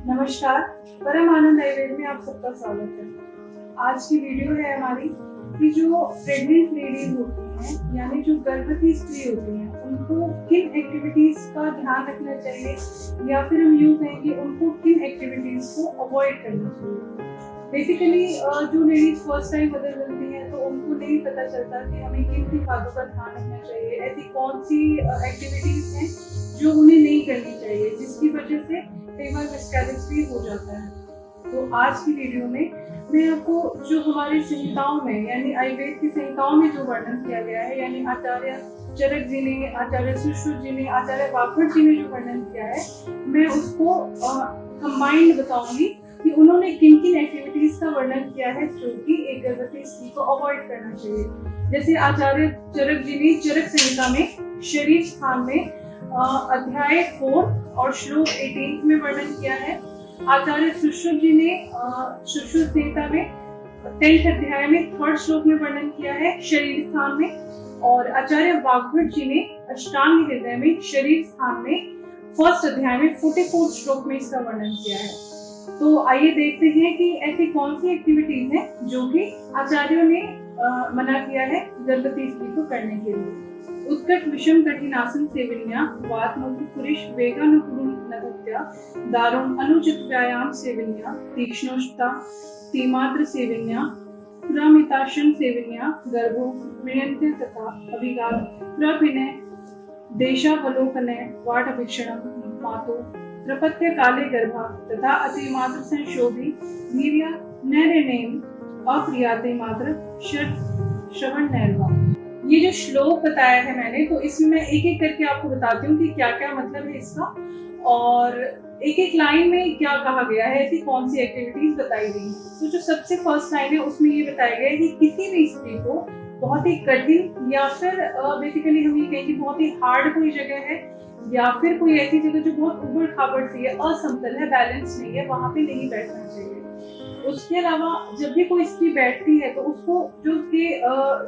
नमस्कार, परम आनंद आयुर्वेद में आप सबका स्वागत है। आज की वीडियो है हमारी कि जो प्रेग्नेंट लेडीज होती हैं यानी जो गर्भवती स्त्री होती हैं उनको किन एक्टिविटीज का ध्यान रखना चाहिए या फिर हम यूँ कहें कि उनको किन एक्टिविटीज को अवॉइड करना चाहिए। बेसिकली जो लेडीज फर्स्ट टाइम मदर बनती हैं तो उनको नहीं पता चलता कि हमें किन किन बातों का ध्यान रखना चाहिए, ऐसी कौन सी एक्टिविटीज हैं जो उन्हें नहीं करनी चाहिए, जिसकी वजह से कई बार मिसकैरेज भी हो जाता है। तो आज की वीडियो में मैं आपको जो हमारी संहिताओं में यानी आयुर्वेद की संहिताओं में जो वर्णन किया गया है, यानी आचार्य चरक जी ने, आचार्य सुश्रुत जी ने, आचार्य वाग्भट जी ने जो वर्णन किया है, मैं उसको कंबाइंड बताऊंगी कि उन्होंने किन किन एक्टिविटीज का वर्णन किया है जो कि एक गर्भवती स्त्री को अवॉइड करना चाहिए। जैसे आचार्य चरक जी ने चरक संहिता में शरीर स्थान में अध्याय 4 और श्लोक 18 में वर्णन किया है। आचार्य सुश्रुत जी ने सुश्रुत संहिता में 10th अध्याय में 3rd श्लोक में वर्णन किया है शरीर स्थान में, और आचार्य वाग्भट जी ने अष्टांग हृदय में शरीर स्थान में 1st अध्याय में 44th श्लोक में इसका वर्णन किया है। तो आइए देखते हैं कि ऐसी कौन सी एक्टिविटीज हैं जो कि आचार्यों ने मना किया है गर्भवती स्त्री को करने के लिए। उत्कट विषम कठिनासन सेवनिया, वात मूत्र पुरुष वेगानुकूल नगत्या, दारुण अनुचित व्यायाम सेवनिया, तीक्ष्णोष्टा तीमात्र सेवनिया, पुरामिताशन सेवनिया, गर्भो मृण्यन्ते तथा अभिगात प्रभिनय देशावलोकनय वाट अभिक्षणम मातु प्रपत्य काले गर्भा तथा अतिमात्र संशोभी वीर्या नैरेणेम अप्रियाते मात्र श्रवण नैर्वा। ये जो श्लोक बताया है मैंने, तो इसमें मैं एक एक करके आपको बताती हूँ कि क्या क्या मतलब है इसका, और एक एक लाइन में क्या कहा गया है, ऐसी कौन सी एक्टिविटीज बताई गई है। तो जो सबसे फर्स्ट लाइन है उसमें ये बताया गया है कि किसी भी स्त्री को बहुत ही कठिन या फिर बेसिकली हम ये कहें कि बहुत ही हार्ड कोई जगह है या फिर कोई ऐसी जगह जो बहुत उबड़ खाबड़ सी है, असमतल है, बैलेंस नहीं है, वहां पे नहीं बैठना चाहिए। उसके अलावा जब भी कोई स्त्री बैठती है तो उसको जो उसकी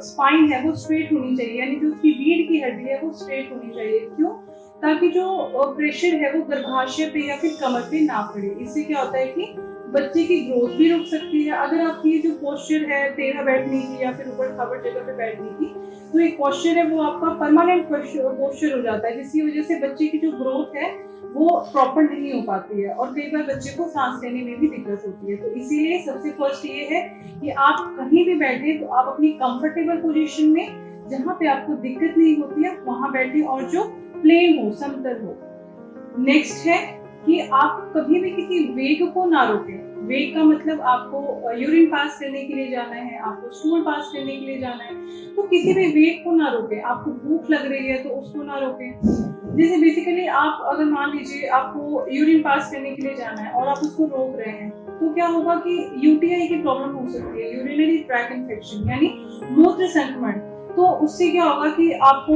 स्पाइन है वो स्ट्रेट होनी चाहिए, यानी जो उसकी रीढ़ की हड्डी है वो स्ट्रेट होनी चाहिए। क्यों? ताकि जो प्रेशर है वो गर्भाशय पे या फिर कमर पे ना पड़े। इससे क्या होता है कि बच्चे की ग्रोथ भी रुक सकती है। अगर आपकी जो पोस्चर है टेढ़ा बैठने की या फिर ऊपर खाबड़ जगह पे बैठने की, तो एक पोस्चर है वो आपका परमानेंट पोस्चर हो जाता है, जिसकी वजह से बच्चे की जो ग्रोथ है वो प्रॉपर नहीं हो पाती है और कई बार बच्चे को सांस लेने में भी दिक्कत होती है। तो इसीलिए सबसे फर्स्ट ये है कि आप कहीं भी बैठे तो आप अपनी कंफर्टेबल पोजीशन में, जहाँ पे आपको दिक्कत नहीं होती है, वहां बैठे और जो प्लेन हो, समतल हो। नेक्स्ट है कि आप कभी भी किसी वेग को ना रोकें। वेग का मतलब आपको यूरिन पास करने के लिए जाना है, आपको स्टूल पास करने के लिए जाना है, तो किसी भी वेग को ना रोकें। आपको भूख लग रही है तो उसको ना रोकें। जैसे बेसिकली आप अगर मान लीजिए आपको यूरिन पास करने के लिए जाना है और आप उसको रोक रहे हैं, तो क्या होगा कि यूटीआई की प्रॉब्लम हो सकती है, यूरिनरी ट्रैक इन्फेक्शन यानी मूत्र संक्रमण। तो उससे क्या होगा कि आपको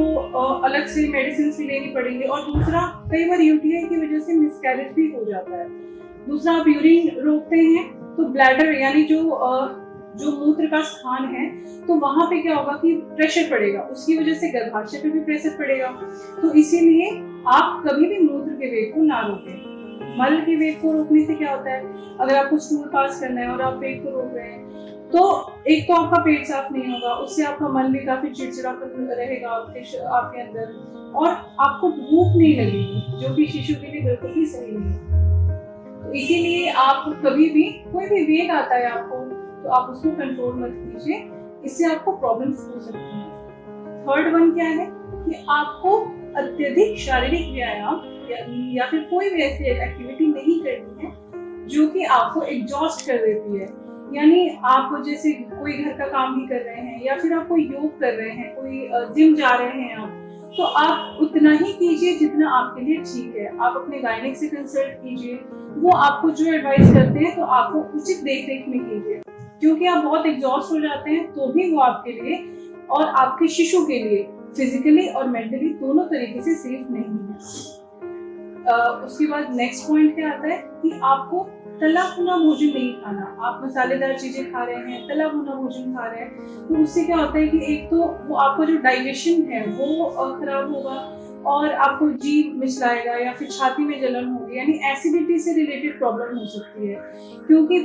अलग से मेडिसिन भी लेनी पड़ेंगी, और दूसरा कई बार यूटीआई की वजह से मिसकैरेज भी हो जाता है। दूसरा, आप यूरिन रोकते हैं तो ब्लैडर यानी जो मूत्र का स्थान है, तो वहां पे क्या होगा कि प्रेशर पड़ेगा, उसकी वजह से गर्भाशय पे भी प्रेशर पड़ेगा। तो इसीलिए आप कभी भी मूत्र के वेग को ना रोकें। मल के वेग को रोकने से क्या होता है, अगर आपको स्टूल पास करना है और आप वेग को रोक रहे हैं तो एक तो आपका पेट साफ नहीं होगा, उससे आपका मन भी काफी चिड़चिड़ापन रहेगा आपके अंदर, और आपको भूख नहीं लगेगी, जो कि शिशु के लिए बिल्कुल भी सही नहीं है। तो इसीलिए आप कभी भी कोई भी वेग आता है आपको तो आप उसको कंट्रोल मत कीजिए, इससे आपको प्रॉब्लम्स हो सकती हैं। थर्ड वन क्या है कि आपको अत्यधिक शारीरिक व्यायाम या फिर कोई भी ऐसी एक्टिविटी नहीं करनी है जो कि आपको एग्जॉस्ट कर देती है। यानी आप जैसे कोई घर का काम ही कर रहे हैं या फिर आप कोई योग कर रहे हैं, कोई जिम जा रहे हैं आप, तो आप उतना ही कीजिए जितना आपके लिए ठीक है। आप अपने गायनिक से कंसल्ट कीजिए, वो आपको जो एडवाइस करते हैं तो आपको उचित देख रेख में कीजिए, क्योंकि आप बहुत एग्जॉस्ट हो जाते हैं तो भी वो आपके लिए और आपके शिशु के लिए फिजिकली और मेंटली दोनों तरीके से सेफ नहीं है। उसके बाद नेक्स्ट पॉइंट क्या आता है कि आपको तला भुना भोजन नहीं खाना। आप मसालेदार चीजें खा रहे हैं, तला भुना भोजन खा रहे हैं, तो उससे क्या होता है कि एक तो वो आपका जो डाइजेशन है वो खराब होगा, और आपको जी मिचलाएगा या फिर छाती में जलन होगी, यानी एसिडिटी से रिलेटेड प्रॉब्लम हो सकती है। क्योंकि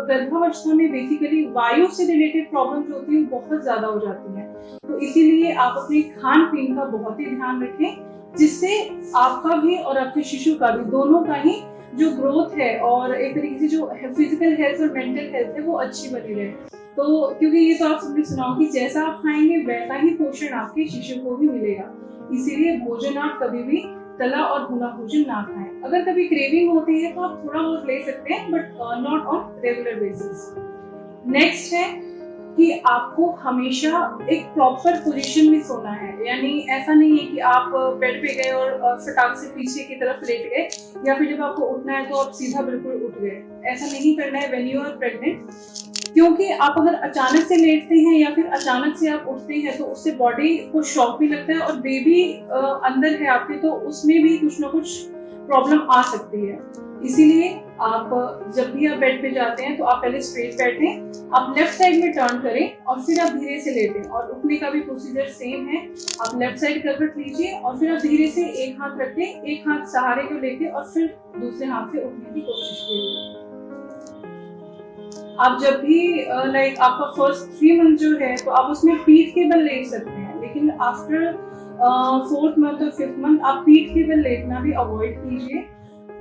गर्भावस्था में बेसिकली वायु से रिलेटेड प्रॉब्लम जो होती है वो बहुत ज्यादा हो जाती है। तो इसीलिए आप अपने खान पीन का बहुत ही ध्यान रखें, जिससे आपका भी और आपके शिशु का भी, दोनों का ही जो ग्रोथ है और एक तरीके से जो फिजिकल हेल्थ और मेंटल हेल्थ है वो अच्छी बनी रहे। तो क्योंकि ये तो आप सबने सुना कि जैसा आप खाएंगे वैसा ही पोषण आपके शिशु को भी मिलेगा, इसीलिए भोजन आप कभी भी तला और भुना भोजन ना खाएं। अगर कभी क्रेविंग होती है तो आप थोड़ा बहुत ले सकते हैं, but not on regular basis. Next है कि आपको हमेशा एक प्रॉपर पोजीशन में सोना है, यानी ऐसा नहीं है कि आप बेड पे गए और फटाक से पीछे की तरफ लेट गए, या फिर जब आपको उठना है तो आप सीधा बिल्कुल उठ गए। ऐसा नहीं करना है व्हेन यू आर प्रेग्नेंट, क्योंकि आप अगर अचानक से लेटते हैं या फिर अचानक से आप उठते हैं तो उससे बॉडी को शॉक भी लगता है, और बेबी अंदर है आपके तो उसमें भी कुछ ना कुछ प्रॉब्लम आ सकती है। इसीलिए आप जब भी आप बेड पे जाते हैं तो आप पहले स्ट्रेट बैठें, आप लेफ्ट साइड में टर्न करें और फिर आप धीरे से लेटें। और उठने का भी प्रोसीजर सेम है, आप लेफ्ट साइड करवट लीजिए और फिर आप धीरे से एक हाथ रख के, एक हाथ सहारे को लेके और फिर दूसरे हाथ से उठने की कोशिश कीजिए। आप जब भी लाइक आपका फर्स्ट 3 मंथ जो है तो आप उसमें पीठ के बल लेट सकते हैं, लेकिन आफ्टर 4th मंथ और 5th मंथ आप पीठ के बल लेटना भी अवॉइड कीजिए।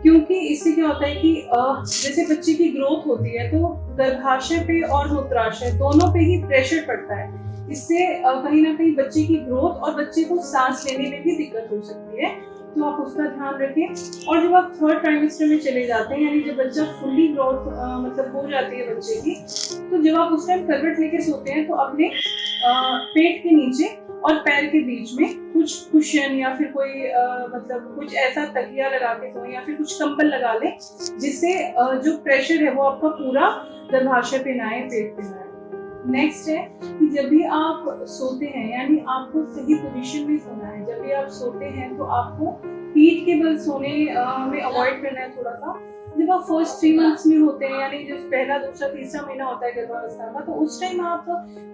क्योंकि इससे क्या होता है कि जैसे बच्चे की ग्रोथ होती है तो गर्भाशय पे और मूत्राशय दोनों पे ही प्रेशर पड़ता है। इससे कहीं ना कहीं बच्चे की ग्रोथ और बच्चे को सांस लेने में भी दिक्कत हो सकती है, तो आप उसका ध्यान रखें। और जब आप 3rd ट्राइमेस्टर में चले जाते हैं, यानी जब बच्चा फुल्ली ग्रोथ मतलब हो जाती है बच्चे की, तो जब आप उस टाइम करवट लेके सोते हैं तो अपने पेट के नीचे और पैर के बीच में कुछ कुशन या फिर कोई मतलब कुछ ऐसा तकिया लगा के सोएं या फिर कुछ कंबल लगा लें, जिससे जो प्रेशर है वो आपका पूरा गर्भाशय पे ना आए, पेट पे ना आए। नेक्स्ट है कि जब भी आप सोते हैं, यानी आपको सही पोजीशन में सोना है। जब भी आप सोते हैं तो आपको पीठ के बल सोने में अवॉइड करना है थोड़ा सा। जब आप फर्स्ट 3 मंथ्स में होते हैं, यानी जब पहला, दूसरा, तीसरा महीना होता है गर्भावस्था का, तो उस टाइम आप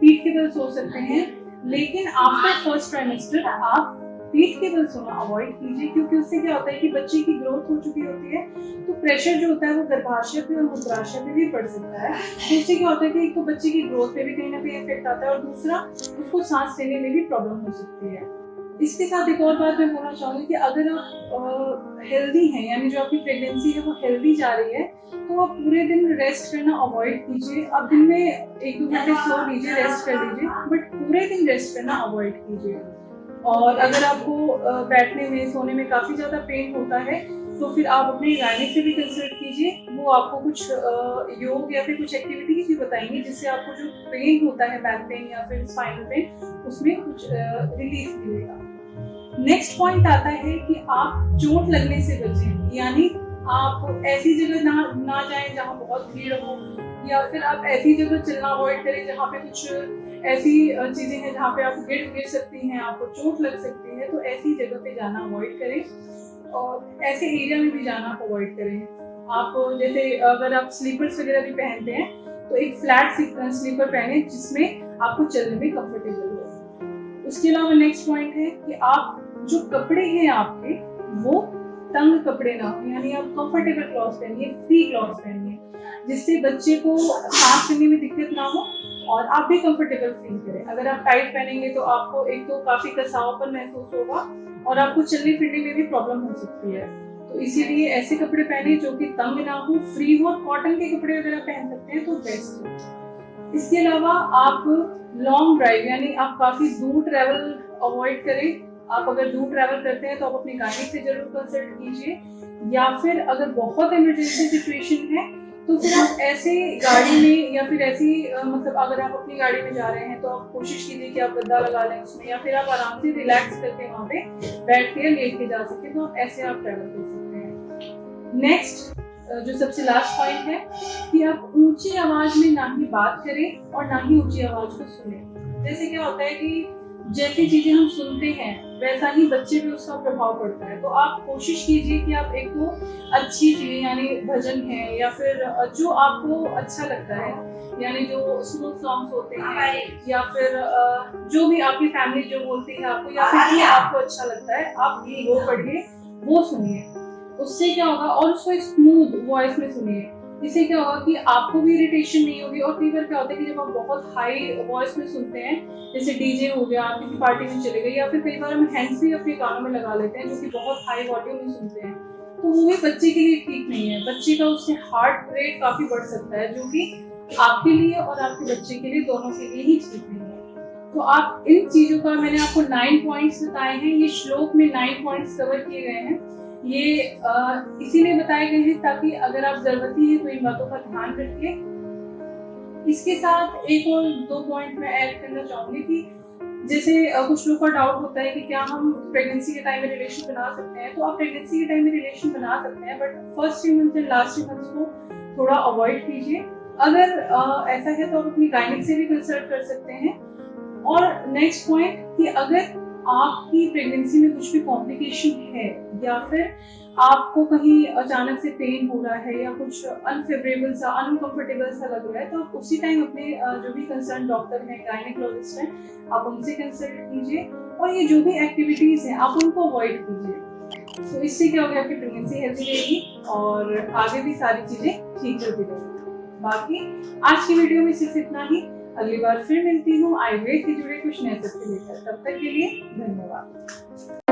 पीठ के बल सो सकते हैं, लेकिन आफ्टर फर्स्ट ट्राइमेस्टर आप पीठ के बल सोना अवॉइड कीजिए। क्योंकि उससे क्या होता है कि बच्चे की ग्रोथ हो चुकी होती है तो प्रेशर जो होता है वो गर्भाशय पे और मूत्राशय पे भी पड़ सकता है। तो उससे क्या होता है कि एक तो बच्चे की ग्रोथ पे भी कहीं ना कहीं इफेक्ट आता है और दूसरा उसको सांस लेने में भी प्रॉब्लम हो सकती है। इसके साथ एक और बात मैं बोलना चाहूंगी कि अगर आप हेल्दी हैं, यानी जो आपकी प्रेगनेंसी है वो हेल्दी जा रही है, तो आप पूरे दिन रेस्ट करना अवॉइड कीजिए। आप दिन में 1-2 घंटे सो लीजिए, रेस्ट कर लीजिए, बट पूरे दिन रेस्ट करना अवॉइड कीजिए। और अगर आपको बैठने में, सोने में काफी ज्यादा पेन होता है तो फिर आप अपने गायनिक से भी कंसल्ट कीजिए, वो आपको कुछ योग या फिर कुछ एक्टिविटीज भी बताएंगे जिससे आपको जो पेन होता है, बैक पेन या फिर स्पाइनल पेन, उसमें कुछ रिलीफ मिलेगा। नेक्स्ट पॉइंट आता है कि आप चोट लगने से बचें, यानी आप ऐसी जगह ना जाएं जहां बहुत भीड़ हो, या फिर आप ऐसी जगह चलना अवॉइड करें जहाँ पे कुछ ऐसी चीजें हैं जहाँ पे आप गिर सकती हैं, आपको चोट लग सकती है, तो ऐसी जगह पे जाना अवॉइड करें और ऐसे एरिया में भी जाना अवॉइड करें। आप जैसे अगर आप स्लीपर्स वगैरह भी पहनते हैं तो एक फ्लैट स्लीपर पहने जिसमें आपको चलने में कंफर्टेबल हो। उसके अलावा नेक्स्ट पॉइंट है कि आप जो कपड़े हैं आपके वो तंग कपड़े ना हो, यानी आप कंफर्टेबल क्लॉथ पहनिए, फ्री क्लॉथ पहनिए, जिससे बच्चे को सांस लेने में दिक्कत ना हो और आप भी कंफर्टेबल फील करें। अगर आप टाइट पहनेंगे तो आपको एक तो काफी कसावपन महसूस होगा और आपको चलने फिरने में भी प्रॉब्लम हो सकती है। तो इसीलिए ऐसे कपड़े पहने जो कि तंग ना हो, फ्री हो। कॉटन के कपड़े अगर आप पहन सकते हैं तो बेस्ट है। इसके अलावा आप लॉन्ग ड्राइव, यानी आप काफी दूर ट्रैवल अवॉइड करें। आप अगर दूर ट्रैवल करते हैं तो आप अपने गाइड से जरूर कंसल्ट कीजिए, या फिर अगर बहुत इमरजेंसी सिचुएशन है तो फिर आप ऐसे गाड़ी में या फिर ऐसी मतलब अगर आप अपनी गाड़ी में जा रहे हैं तो आप कोशिश कीजिए कि आप गद्दा लगा लें उसमें, या फिर आप आराम से रिलैक्स करके वहाँ पे बैठ के लेट के जा सके, तो आप ऐसे आप ट्रैवल कर सकते हैं। नेक्स्ट जो सबसे लास्ट पॉइंट है कि आप ऊंची आवाज में ना ही बात करें और ना ही ऊंची आवाज को सुने। जैसे क्या होता है कि जैसी चीजें हम सुनते हैं वैसा ही बच्चे पे उसका प्रभाव पड़ता है। तो आप कोशिश कीजिए कि आप एक तो अच्छी चीजें, यानी भजन है या फिर जो आपको अच्छा लगता है यानी जो स्मूथ सॉन्ग्स होते हैं या फिर जो भी आपकी फैमिली जो बोलती है आपको या फिर जो आपको अच्छा लगता है आप वो पढ़िए, वो सुनिए। उससे क्या होगा, और उसको स्मूथ वॉइस में सुनिए। इससे क्या होगा कि आपको भी इरिटेशन नहीं होगी। और कई बार क्या होता है कि जब आप बहुत हाई वॉइस में सुनते हैं, जैसे डीजे हो गया, आप किसी पार्टी में चले गए, या फिर कई बार हम हैंड्स भी अपने कानों में लगा लेते हैं जो कि बहुत हाई वॉल्यूम में सुनते हैं, तो वो भी बच्चे के लिए ठीक नहीं है। बच्चे का उससे हार्ट रेट काफी बढ़ सकता है, जो कि आपके लिए और आपके बच्चे के लिए दोनों के लिए ही ठीक नहीं है। तो आप इन चीजों का, मैंने आपको 9 पॉइंट्स बताए हैं, ये श्लोक में 9 पॉइंट्स कवर किए गए हैं। ये इसीलिए बताए गए हैं ताकि अगर आप गर्भवती हैं तो इन बातों का ध्यान रखिए। इसके साथ एक और 2 पॉइंट मैं ऐड करना चाहूंगी कि जैसे कुछ लोगों का डाउट होता है कि क्या हम प्रेगनेंसी के टाइम में रिलेशन बना सकते हैं। तो आप प्रेगनेंसी के टाइम में रिलेशन बना सकते हैं, but first 3 month and last 3 months को थोड़ा अवॉइड कीजिए। अगर ऐसा है तो आप अपनी गायनिक से भी कंसल्ट कर सकते हैं। और नेक्स्ट पॉइंट कि अगर आपकी प्रेगनेंसी में कुछ भी कॉम्प्लिकेशन है या फिर आपको कहीं अचानक से पेन हो रहा है या कुछ अनफेवरेबल सा, अनकंफर्टेबल सा लग रहा है, तो आप उसी टाइम अपने जो भी कंसर्न डॉक्टर हैं, गायनेकोलॉजिस्ट हैं, आप उनसे कंसल्ट कीजिए। और ये जो भी एक्टिविटीज हैं आप उनको अवॉइड कीजिए। तो इससे क्या होगा, आपकी प्रेगनेंसी हेल्दी रहेगी और आगे भी सारी चीजें ठीक चलती रहेगी। बाकी आज की वीडियो में सिर्फ इतना ही। अगली बार फिर मिलती हूँ आयुर्वेद से जुड़े कुछ नए तथ्य लेकर। तब तक के लिए धन्यवाद।